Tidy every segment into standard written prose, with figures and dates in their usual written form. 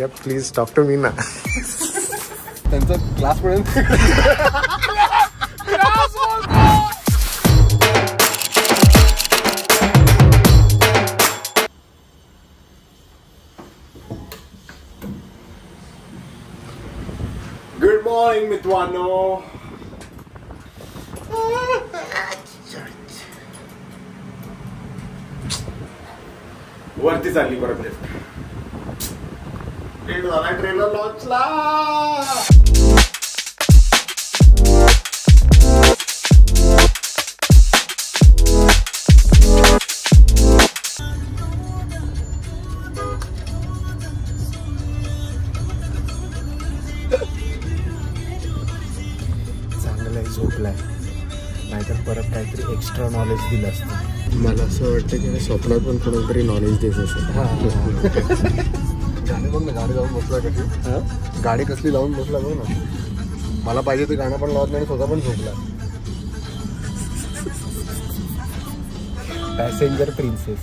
Please talk to me ना. त्यांचा class पर्यंत गुड मॉर्निंग मित्रांनो. वरती चालली परत लिफ्ट. लेट झाला ट्रेलर लॉन्चला. चांगलंय झोपलाय, नाहीतर परत काहीतरी एक्स्ट्रा नॉलेज दिलं असतं. मला असं वाटतं की स्वप्नात पण कोणतरी नॉलेज देत असेल. गाणे बघ ना, गाडी लावून बसला कशी, गाडी कसली लावून बसला बघ ना. मला पाहिजे ते गाणं पण लावत नाही, स्वतः पण झोपला. Passenger princess.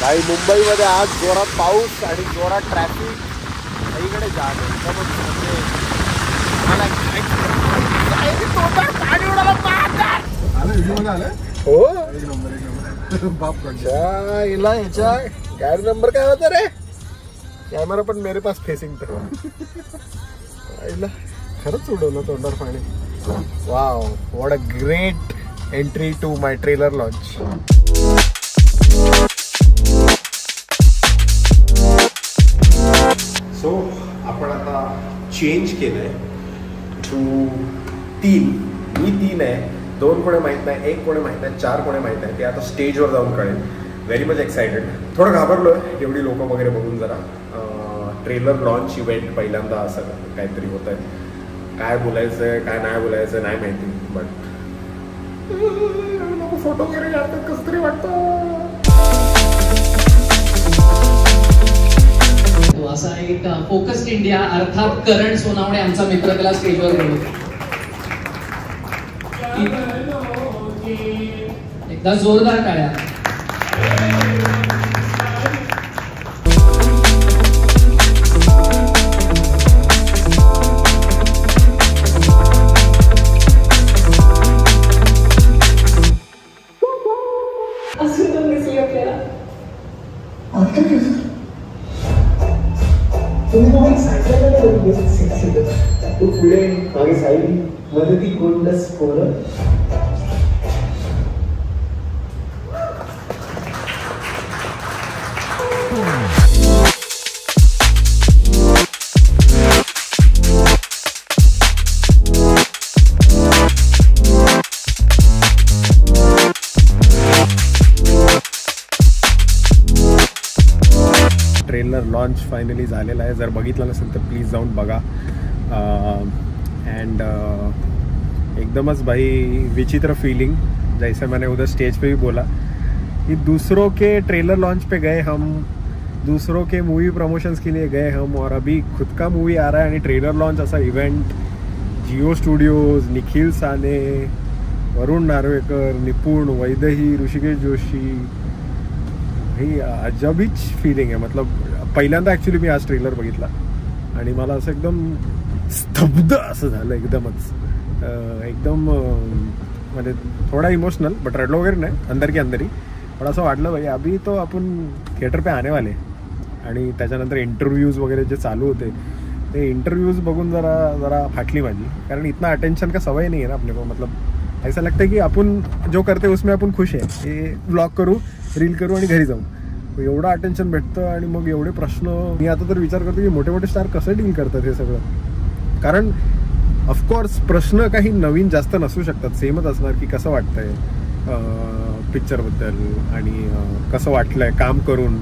भाई मुंबईमध्ये आज जोरात पाऊस आणि जोरात ट्रॅफिक सगळीकडे जाम आहे. हो. एक नंबर बाप कडच्या हिला ह्याच्या गाडी नंबर काय होता रे. कॅमेरा पण मेरे पास फेसिंग तर खरंच उडवलं तोंडावर पाणी. Wow, what a great entry to my trailer launch. So आपण आता चेंज केलंय टू 3. मी 3 आहे, 2 कोणी माहित नाही, 1 कोणी माहित नाही, 4 कोणी माहित नाही. ते आता स्टेजवर जाऊन कळेल. Very much excited. थोडं घाबरलोय एवढी लोक वगैरे बघून. जरा ट्रेलर लॉन्च इव्हेंट पहिल्यांदा असं काहीतरी होत आहे. काय बोलायचं काय नाही बोलायचं नाही माहिती, बट लोक फोटो वगैरे काढतात, कसं तरी वाटतं. असा एक फोकस्ड इंडिया अर्थात करण सोनावणे आमचा मित्र त्याला स्टेजवर घेऊन एकदा जोरदार टाळ्या. तू पुढे मागे साईड मध्ये ती गोल्डस पोरं. ट्रेलर लॉन्च फायनली झालेला आहे. जर बघितलं नसेल तर प्लीज जाऊन बघा. एंड एकदमच भाई विचित्र फीलिंग. जैसे मैंने उधर स्टेज पे भी बोला कि दूसरों के ट्रेलर लॉन्च पे गए हम, दूसरों के मूवी प्रमोशंस के लिए गए हम, और अभी खुद का मूवी आ रहा है आणि ट्रेलर लॉन्च असा इव्हेंट. जिओ स्टुडिओज, निखिल साने, वरुण नार्वेकर, निपुण, वैदेही, ऋषिकेश जोशी. ही अजबीच फिलिंग आहे. मतलब पहिल्यांदा ॲक्च्युली मी आज ट्रेलर बघितला आणि मला असं एकदम स्तब्ध असं झालं एकदमच. एकदम म्हणजे थोडा इमोशनल, बट रडलो वगैरे नाही, अंदर की अंदर ही. पण असं वाटलं भाई अभी तो आपण थिएटर पे आने वाले. आणि त्याच्यानंतर इंटरव्ह्यूज वगैरे जे चालू होते ते इंटरव्ह्यूज बघून जरा फाटली माझी. कारण इतना अटेंशन का सवय नहीं है ना अपने को. मतलब ऐसा लगता है की आपण जो करते उसमें आपण खुश आहे. हे ब्लॉग करू, रील करू आणि घरी जाऊ. एवढं अटेन्शन भेटतं आणि मग एवढे प्रश्न. मी आता तर विचार करतो की मोठे मोठे स्टार कसं डील करतात हे सगळं. कारण ऑफकोर्स प्रश्न काही नवीन जास्त नसू शकतात, सेमच असणार की कसं वाटतंय पिक्चरबद्दल आणि कसं वाटलंय काम करून.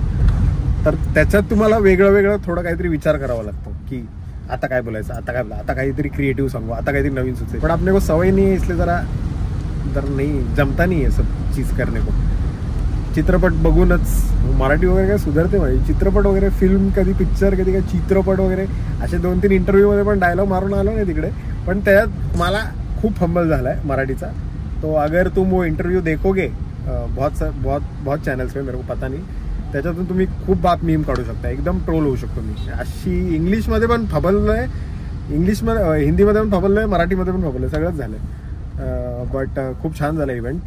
तर त्याच्यात तुम्हाला वेगळं थोडं काहीतरी विचार करावा लागतो की आता काय बोलायचं, आता काहीतरी क्रिएटिव्ह सांगू, आता काहीतरी नवीन सुचेल. पण आपने को सवय नहीं है, इसलिए जरा नहीं जमता नहीं है सब चीज़ करने को. चित्रपट बघूनच मराठी वगैरे काय सुधारते माझी. चित्रपट वगैरे फिल्म कधी पिक्चर कधी काय चित्रपट वगैरे असे 2-3 इंटरव्ह्यूमध्ये पण डायलॉग मारून आलो नाही तिकडे. पण त्यात मला खूप फंबल झाला आहे मराठीचा. तो अगर तुम वो इंटरव्यू देखोगे बहुत चैनल्स पे, मेरे को पता नहीं, त्याच्यातून तुम्ही खूप बाप मीम काढू शकता, एकदम ट्रोल होऊ शकतो मी. अशी इंग्लिशमध्ये पण फबललोय, हिंदीमध्ये पण फबललोय, मराठीमध्ये पण फबललोय, सगळंच झालंय. बट खूप छान झालं इव्हेंट.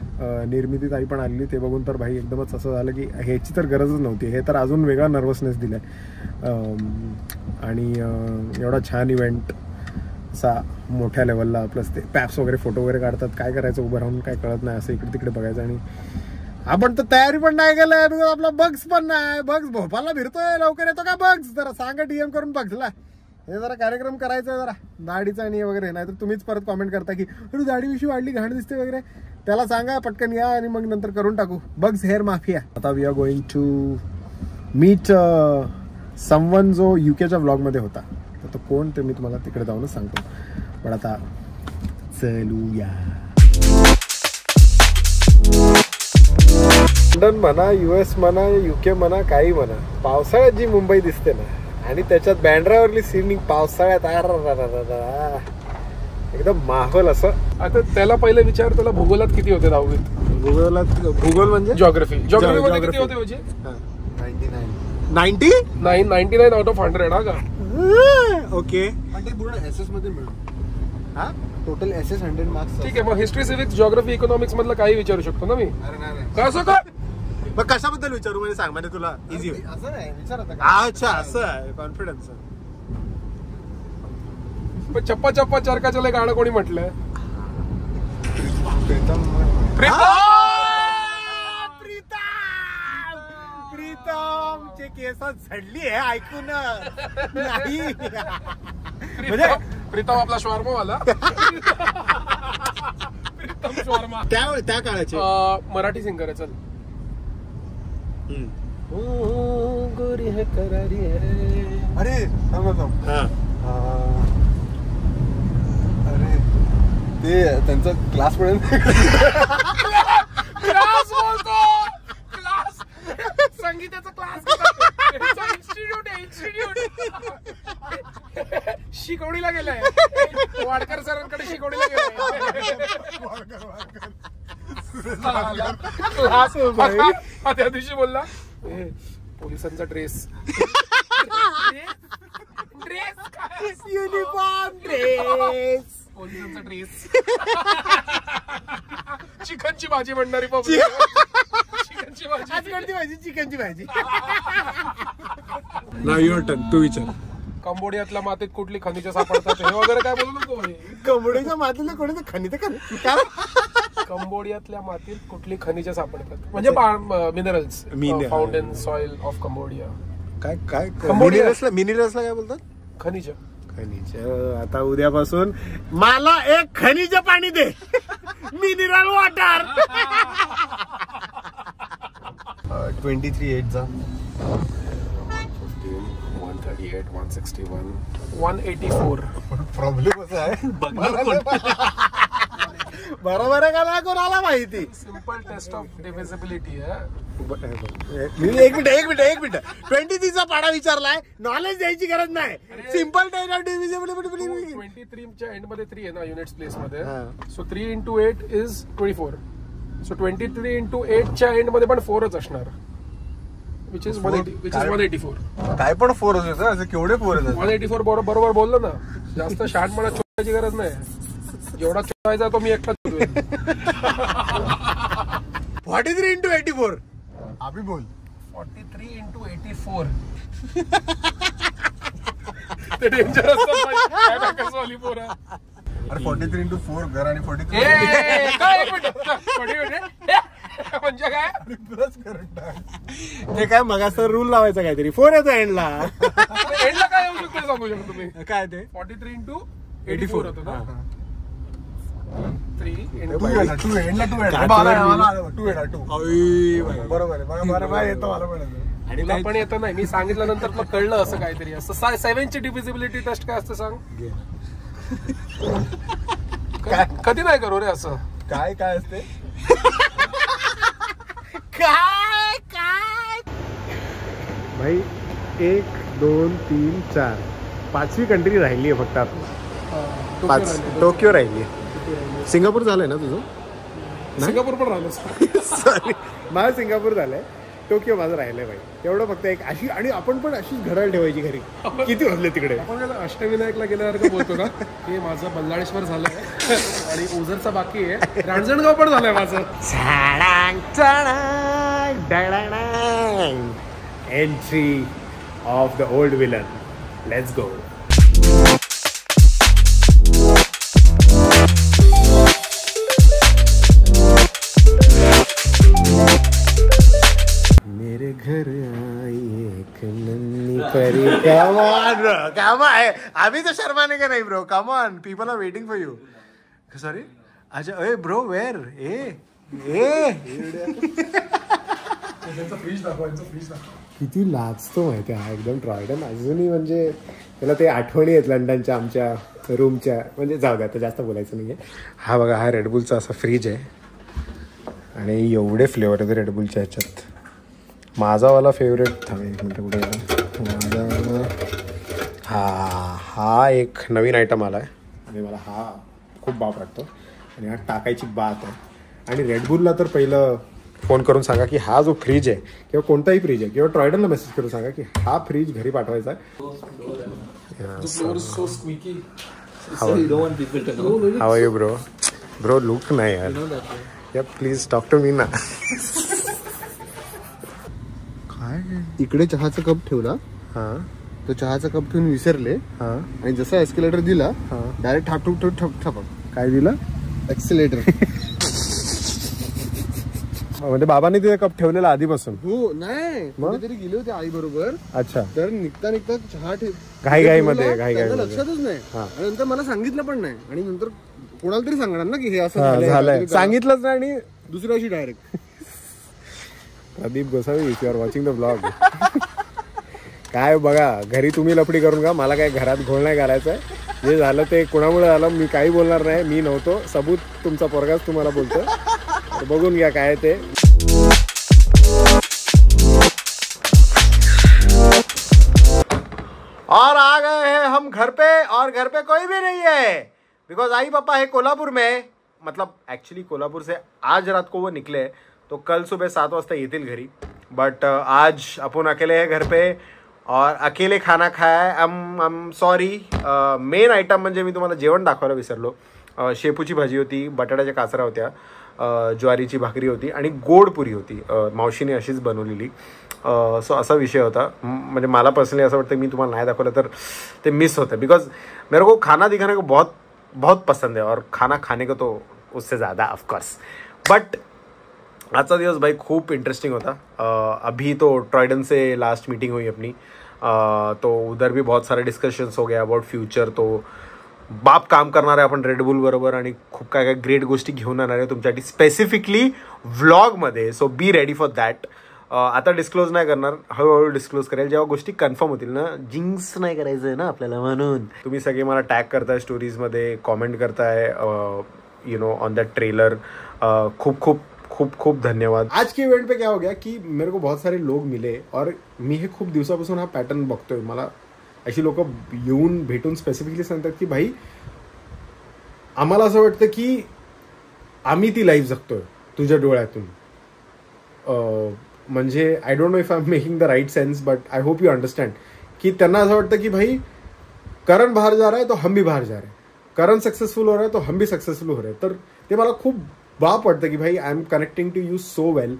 निर्मिती ताई पण आली, ते बघून तर भाई एकदमच असं झालं की ह्याची तर गरजच नव्हती. हे तर अजून वेगळा नर्वसनेस दिलाय. आणि एवढा छान इव्हेंट असा मोठ्या लेवलला, प्लस ते पॅप्स वगैरे फोटो वगैरे काढतात, काय करायचं उभं राहून काय कळत नाही, असं इकडे तिकडे बघायचं. आणि आपण तर तयारी पण नाही केलंय, आपला बग्स पण नाही. बग्स भोपाळला फिरतोय, लवकर येतो का बग्स? जरा सांगा DM करून बग्सला, हे जरा कार्यक्रम करायचा आहे जरा दाढीचा आणि वगैरे. नाही तर तुम्हीच परत कॉमेंट करता की अरे दाढीविषयी वाढली, घाण दिसते वगैरे. त्याला सांगा पटकन या आणि मग नंतर करून टाकू बग्स हेअर माफिया. आता we are going to meet someone जो UKच्या ब्लॉगमध्ये होता. तर तो कोण ते मी तुम्हाला तिकडे जाऊनच सांगतो. पण आता चलूया. लंडन म्हणा, US म्हणा, UK म्हणा, काही म्हणा, पावसाळ्यात जी मुंबई दिसते ना, आणि त्याच्यात बँड्रावरली सीनिंग पावसाळ्यात एकदम माहोल असं. आता त्याला पहिलं विचार, त्याला भूगोलात किती होते 10वीत? भूगोल म्हणजे जॉग्राफी मध्ये किती होते म्हणजे? 99 आउट ऑफ 100. हा का? ओके. ते पूर्ण SS मध्ये मिळून. हा टोटल SS 100 मार्क्स. ठीक आहे, मग हिस्ट्री, सिव्हिक्स, जॉग्राफी, इकॉनॉमिक्स मधलं काही विचारू शकतो ना मी? अरे नाही कसं का? मग कशाबद्दल विचारू म्हणजे सांग, म्हणजे तुला इझी होईल. असं नाही विचारत. अच्छा, असं आहे कॉन्फिडन्स. पण चप्पा चप्पा चरकाचले गाणं कोणी म्हटलंय? प्रीतमचे केस झडली आहे ऐकून नाही. म्हणजे प्रीतम आपला शॉर्मा वाला. प्रीतम शॉर्मा त्या काळाचे मराठी सिंगर आहे. चल. गोरी है करारी है. अरे थांब. अरे ते त्यांचा क्लास पर्यंत. क्लास बोलतो. क्लास संगीताचा क्लास. इन्स्टिट्यूट शिकवणीला गेलाय. वाडकर सरांकडे शिकवणीला गेलाय. त्या दिवशी बोलला पोलिसांचा ड्रेस. Uniform dress. पोलिसांचा ड्रेस. चिकनची भाजी म्हणणारी चिकनची भाजी. चिकनची भाजी. नाव युअर टर्न, तू विचार. कंबोडियातल्या मातीत कुठली खनिजं सापडतात हे वगैरे काय बोलू नको. कंबोडियाच्या मातीतल्या कोणी खनिज कंबोडियातल्या मातीत कुठली खनिजं सापडतात म्हणजे minerals found in soil of Cambodia. काय मिनरल्सला काय बोलतात? खनिज. आता उद्यापासून मला एक खनिज पाणी दे. Mineral water. 23 चा 138 161 184. प्रॉब्लेम असा आहे बरोबर आहे का नाही कोणाला माहिती. सिंपल टेस्ट ऑफ डिव्हिजिबिलिटी आहे. एक मिनिट 23 चा पाडा विचारलाय, नॉलेज द्यायची गरज नाही. Simple taste of divisibility. 23 च्या एंड मध्ये 3 आहे ना युनिट्स प्लेस मध्ये. So 3 into 8 is 24. So 23 into 8 च्या एंड मध्ये पण 4च असणार. which is 184. काय पण 4 असते असं केवढे 4 आहेत? 184 बरोबर बोललो ना. जास्त शहाणपणा चोरायची गरज नाही. जेवढा चोरायचा तो मी एकटाच चोरेन. 43 into 84. अभि बोल. 43 into 84. ते डेंजर असतात वाली पोरा. अरे 43 into 4 घर आणि 43 काय एक मिनिट म्हणजे काय ते काय मग असं रूल लावायचा काहीतरी 4 येतो एंडला. एंडला काय येऊ शकतो सांगू शकतो तुम्ही? काय ते 43 into 84 होतं ना. 3 बरोबर येतो मला पण. आणि तुला पण येतं नाही. मी सांगितल्यानंतर मग कळलं असं काहीतरी असं. 7 ची डिव्हिजिबिलिटी टेस्ट काय असतं सांग? कधी नाही करू रे असं. काय असते? काय भाई 1 2 3 4 5वी कंट्री राहिली आहे फक्त आता. 5 टोकियो राहिली. सिंगापूर झालंय ना तुझं? सिंगापूर पण राहिलं. सॉरी मला सिंगापूर झालंय. टोकियो माझं राहिलंय भाई. तेवढं फक्त एक अशी, आणि आपण पण अशीच घड्याळ ठेवायची घरी. किती वाजले तिकडे? आपण अष्टविनायकला गेल्यासारखं बोलतो ना, हे माझं बल्लाळेश्वर झालंय आणि ओझरचा बाकी आहे, रांजणगाव पण झालंय माझं. Entry of the old villain. Let's go. मेरे घर आई एक नन्ही परी. Come on bro, come on. अभी तो शर्माने का नहीं bro, come on. People are waiting for you. Sorry. अच्छा ए ब्रो वेअर फ्रीज दाखव. किती लाजतो माहिती आहे एकदम ट्रॉयडन अजूनही. म्हणजे त्याला ते आठवणी आहेत लंडनच्या आमच्या रूमच्या. म्हणजे जाऊ द्या, आता जास्त बोलायचं नाही आहे. हा बघा, हा रेडबुलचा असा फ्रीज आहे आणि एवढे फ्लेवर आहेत रेडबुलच्या ह्याच्यात. माझावाला फेवरेट थांबे एक मिनटं कुठे माझा हा एक नवीन आयटम आला आहे आणि मला हा खूप बाप वाटतो आणि हा टाकायची बात आहे. आणि रेडबुलला तर पहिलं फोन करून सांगा की हा जो फ्रीज आहे किंवा कोणताही फ्रीज आहे किंवा ट्रॉयडनला मेसेज करून सांगा की हा फ्रीज घरी पाठवायचा आहे. How are you bro? Bro look नाही यार. या प्लीज टॉक टू मी ना. काय इकडे चहाचा कप ठेवला. हा, तो चहाचा कप ठेवून विसरले. हा, आणि जसा एस्केलेटर दिला डायरेक्ट ठप. काय दिलं? एक्सिलेटर. म्हणजे बाबांनी तिथे कप ठेवलेला आधीपासून? हो नाही, कुठेतरी गेले होते आई बरोबर. अच्छा. तर निघता चहा घाई मध्ये लक्षातच नाही. आणि नंतर मला सांगितलं पण नाही. आणि नंतर कोणाला तरी सांगणार ना की हे असं झालंय. सांगितलंच नाही आणि दुसऱ्या दिवशी direct. Pradeep Gosavi, if you are watching the blog. काय बघा, घरी तुम्ही लफडी करून का, मला काय घरात घोळ नाही घालायचं आहे. जे झालं ते कुणामुळे झालं मी काही बोलणार नाही. मी नव्हतो, सबूत तुमचा पोरगाच तुम्हाला बोलतो. बघून घ्या काय ते. और आ गए हैं हम घर पे, और घर पे कोई भी नहीं है बिकॉज आई पापा है कोल्हापुर में. मतलब एक्चुअली कोल्हापुर से आज रात को वो निकले तो कल सुबह 7 वाजता येतील घरी. बट आज अपन अकेले हैं घर पे और अकेले खाना खाया है. I'm sorry. मेन आयटम म्हणजे मी तुम्हाला जेवण दाखवायला विसरलो. शेपूची भाजी होती, बटाट्याच्या काचऱ्या होत्या, ज्वारीची भाकरी होती आणि गोड पुरी होती. मावशीने अशीच बनवलेली. सो असा विषय होता. म्हणजे मला पर्सनली असं वाटतं मी तुम्हाला नाही दाखवलं तर ते मिस होतं. बिकॉज मेरे को खाना दिखाने को बहुत बहुत पसंद है और खाना खाने को तो उससे ज़्यादा ऑफकोर्स. बट आजचा दिवस भाई खूप इंटरेस्टिंग होता. अभी तो ट्रॉयडन से लास्ट मीटिंग हुई अपनी. तो उधर भी बहुत सारे डिस्कशन्स हो गया अबाउट फ्युचर. तो बाप काम करणार आहे आपण रेडबुल बरोबर आणि खूप काय काय ग्रेट गोष्टी घेऊन येणार आहे तुमच्यासाठी स्पेसिफिकली व्लॉगमध्ये. So be ready for that. आता डिस्क्लोज नाही करणार, हळूहळू डिस्क्लोज करेल जेव्हा गोष्टी कन्फर्म होतील ना. जिंक्स नाही करायचं आहे ना आपल्याला. म्हणून तुम्ही सगळे मला टॅग करताय स्टोरीजमध्ये, कॉमेंट करताय you know on that trailer. खूप खूप खूप खूप धन्यवाद. आज के इवेंट पे क्या हो गया कि मेरे को बहुत सारे लोग मिले और मी हे खूप दिवसापासून हा पॅटर्न बघतोय. मला अशी लोक येऊन भेटून स्पेसिफिकली सांगतात की भाई आम्हाला असं वाटतं की आम्ही ती लाईफ जगतोय तुझ्या डोळ्यातून. म्हणजे I don't know if I am making the right sense but I hope you understand कि त्यांना असं वाटतं की भाई करण बाहर जा रहा है तो हम भी बाहर जा रहे हैं, करण सक्सेसफुल हो रहा है तो हम भी सक्सेसफुल हो रहे हैं. तर ते मला खूप बाप वाटतं की भाई I am connecting to you so well.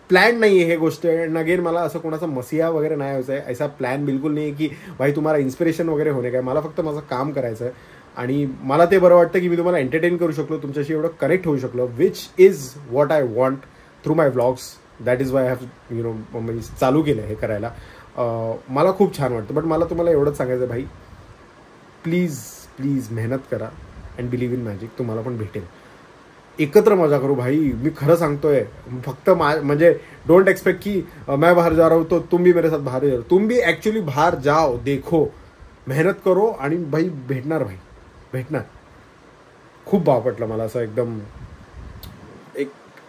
Plan नाही आहे हे गोष्ट. अँड अगेन मला असं कोणाचा मसिया वगैरे नाही व्हायचं आहे. ऐसा प्लॅन बिलकुल नाही आहे की भाई तुम्हाला इन्स्पिरेशन वगैरे होणे काय. मला फक्त माझं काम करायचं आहे आणि मला ते बरं वाटतं की मी तुम्हाला एंटरटेन करू शकलो, तुमच्याशी एवढं कनेक्ट होऊ शकलो, which is what I want through my vlogs. That is why I have you know म्हणजे चालू केलं हे करायला. मला खूप छान वाटतं. बट मला तुम्हाला एवढंच सांगायचं भाई प्लीज प्लीज मेहनत करा अँड बिलीव्ह इन मॅजिक. तुम्हाला पण भेटेल. एकत्र मजा करू भाई. मी खरं सांगतोय. फक्त म्हणजे डोंट एक्सपेक्ट की मैं बाहर जा रहा हूं तो तुम भी मेरे साथ बाहर जाओ. तुम भी ऍक्च्युअली बाहर जाओ, देखो, मेहनत करो आणि भाई भेटणार. भाई भेटणार. खूप भाव पटलं मला. असं एकदम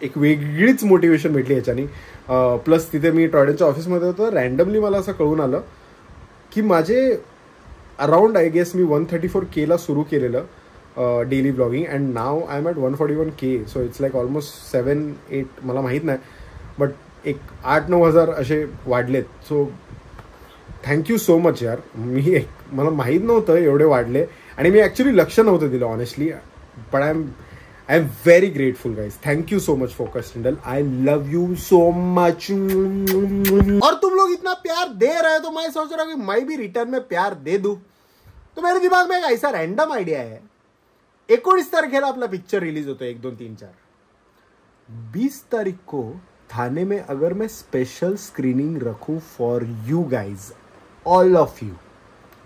एक वेगळीच मोटिवेशन भेटली याच्यानी. प्लस तिथे मी ट्रॉयडनच्या ऑफिसमध्ये होतो. रँडमली मला असं कळून आलं की माझे around I guess me 134K ला सुरू केलेलं डेली ब्लॉगिंग अँड नाव I am at 141K. So it's like almost 7-8 मला माहीत नाही बट एक 8-9 हजार असे वाढलेत. सो थँक्यू सो मच यार. मला माहीत नव्हतं एवढे वाढले आणि मी ॲक्च्युली लक्ष नव्हतं दिलं ऑनेस्टली. पण I am very grateful guys. Thank you so much focus टिंडल. I love you so much. और तुम लोग इतना प्यार दे रहे हो तो मैं सोच रहा हूँ कि मैं भी रिटर्न में प्यार दे दूं. तो मेरे दिमाग में एक ऐसा रैंडम आइडिया है. 19 तारखेला आपला पिक्चर रिलीज होतो 1, 2, 3, 4. 20 तारीख को थाने में अगर मैं स्पेशल स्क्रीनिंग रखूं for you guys, all of you,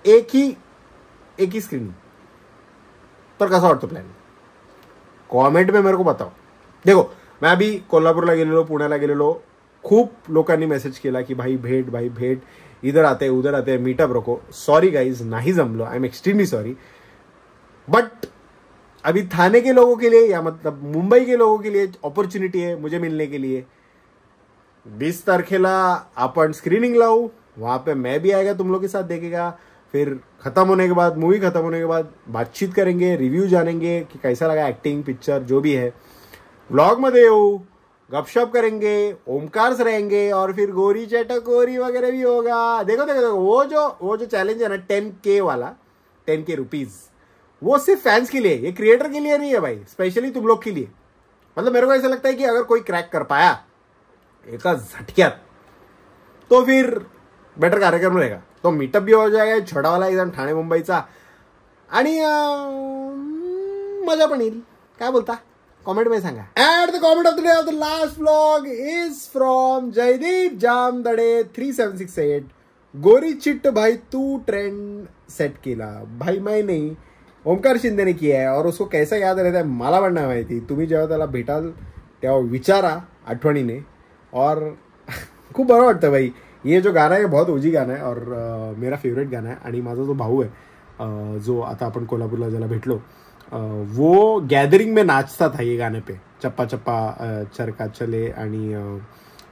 एक ही स्क्रीनिंग, तर कसा वाटतो प्लॅन? कॉमेंट में मेरे को बताओ. देखो मैं अभी कोल्हापूरला गेलेलो, पुण्याला गेलेलो. खूप लोकांनी मेसेज केला की भाई भेट, इधर आते उधर आते, मीटअप रखो. सॉरी गाइज, नहीं जमलो. I am extremely sorry. But अभी थाने के लोगों के लिए या मतलब मुंबई के लोगों के लिए अपॉर्चुनिटी है मुझे मिलने के लिए. 20 तारखेला अपन स्क्रीनिंग लाओ, वहां पे मैं भी आएगा, तुम लोग के साथ देखेगा. फिर खत्म होने के बाद, मूवी खत्म होने के बाद बातचीत करेंगे, रिव्यू जानेंगे कि कैसा लगा एक्टिंग, पिक्चर जो भी है. व्लॉग मध्ये येऊ, गपशप करेंगे, ओमकार्स रहेंगे और फिर गोरी चटकोरी वगैरह भी होगा. देखो वो जो चैलेंज है ना 10K वाला, 10K रुपीज, वो सिर्फ फैंस के लिए, ये क्रिएटर के लिए नहीं है भाई, स्पेशली तुम लोग के लिए. मतलब मेरे को ऐसा लगता है कि अगर कोई क्रैक कर पाया एका झटक्यात तो फिर बेटर कार्यक्रम रहेगा. तो मीटअप भी हो जाएगा छोटावाला एकदम ठाणे मुंबईचा आणि मजा पण येईल. काय बोलता? कॉमेंट में सांगा. And the comment of the day of the last vlog is from Jaydeep Jamdade 3768. गोरी चिट्ट भाई तू ट्रेंड सेट केला. भाई मैं नहीं, ओमकार शिंदे ने किया है. और उसको कैसा याद रहता है मला पण नाही माहिती. तुम्ही जेव्हा त्याला भेटाल तेव्हा विचारा आठवणीने. और खूप बरं वाटतं भाई. ये जो गाना है बहुत ओजी गाना है और मेरा फेवरेट गाना है. आणि माझा जो भाऊ है जो आता आपण कोल्हापूरला ज्याला भेटलो, वो गॅदरिंग में नाचता था ये गाने पे. चप्पा चप्पा चरखा चले आणि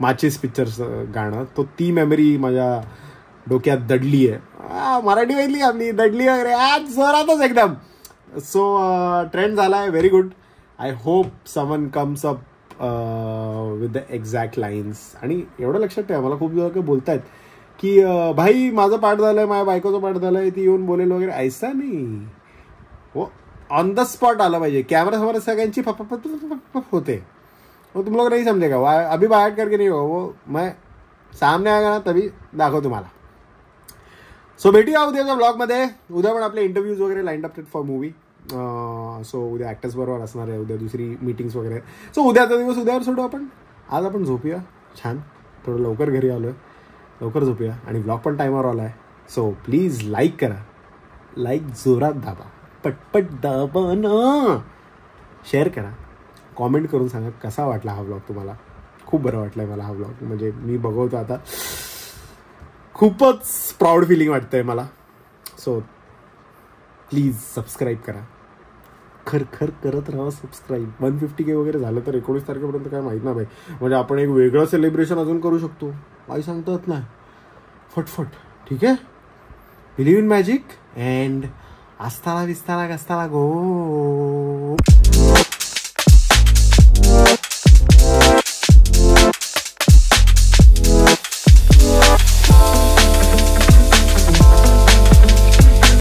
माचिस पिक्चर गाणं. तो ती मेमरी माझ्या डोक्यात दडली आहे. मराठी वेगळी आपली दडली वगैरे आज जोरातच एकदम. सो ट्रेंड झाला आहे. Very good. I hope someone comes up with the exact lines. आणि एवढं लक्षात ठेवा, मला खूप लोक बोलतायत की भाई माझं पाठ झालंय, माझ्या बायकोचं पाठ झालंय, ती येऊन बोलेल वगैरे. ऐसा नाही, वो ऑन द स्पॉट आला पाहिजे. कॅमेरा समोर सगळ्यांची होते. वो तुम लोग नहीं समझेगा, वो अभी बाय करके नहीं होगा, वो मैं सामने आएगा ना तभी दाखव तुम्हाला. सो भेटूया उद्याच्या ब्लॉगमध्ये. उद्या पण आपले इंटरव्ह्यूज वगैरे line up for movie. So उद्या ॲक्टर्स बरोबर असणार आहे. उद्या दुसरी मीटिंग्स वगैरे. सो उद्याचा दिवस उद्यावर सोडू आपण. आज आपण झोपूया छान. थोडं लवकर घरी आलो आहे, लवकर झोपूया. आणि ब्लॉग पण टाईमवर आला आहे. सो प्लीज लाईक करा, लाईक जोरात दाबा, पटपट दाबा ना. शेअर करा, कॉमेंट करून सांगा कसा वाटला हा ब्लॉग तुम्हाला. खूप बरं वाटलं आहे मला हा ब्लॉग. म्हणजे मी बघवतो आता, खूपच प्राऊड फिलिंग वाटतंय मला. सो प्लीज सबस्क्राईब करा. खर करत राहा सबस्क्राईब. 150K वगैरे झालं तर 19 तारखेपर्यंत काय माहीत नाही भाई. म्हणजे आपण एक वेगळं सेलिब्रेशन अजून करू शकतो. काही सांगता येत नाही. फटफट. ठीक आहे. बिलीव्ह इन मॅजिक अँड आस्ताला विस्ताला गस्ताला गो.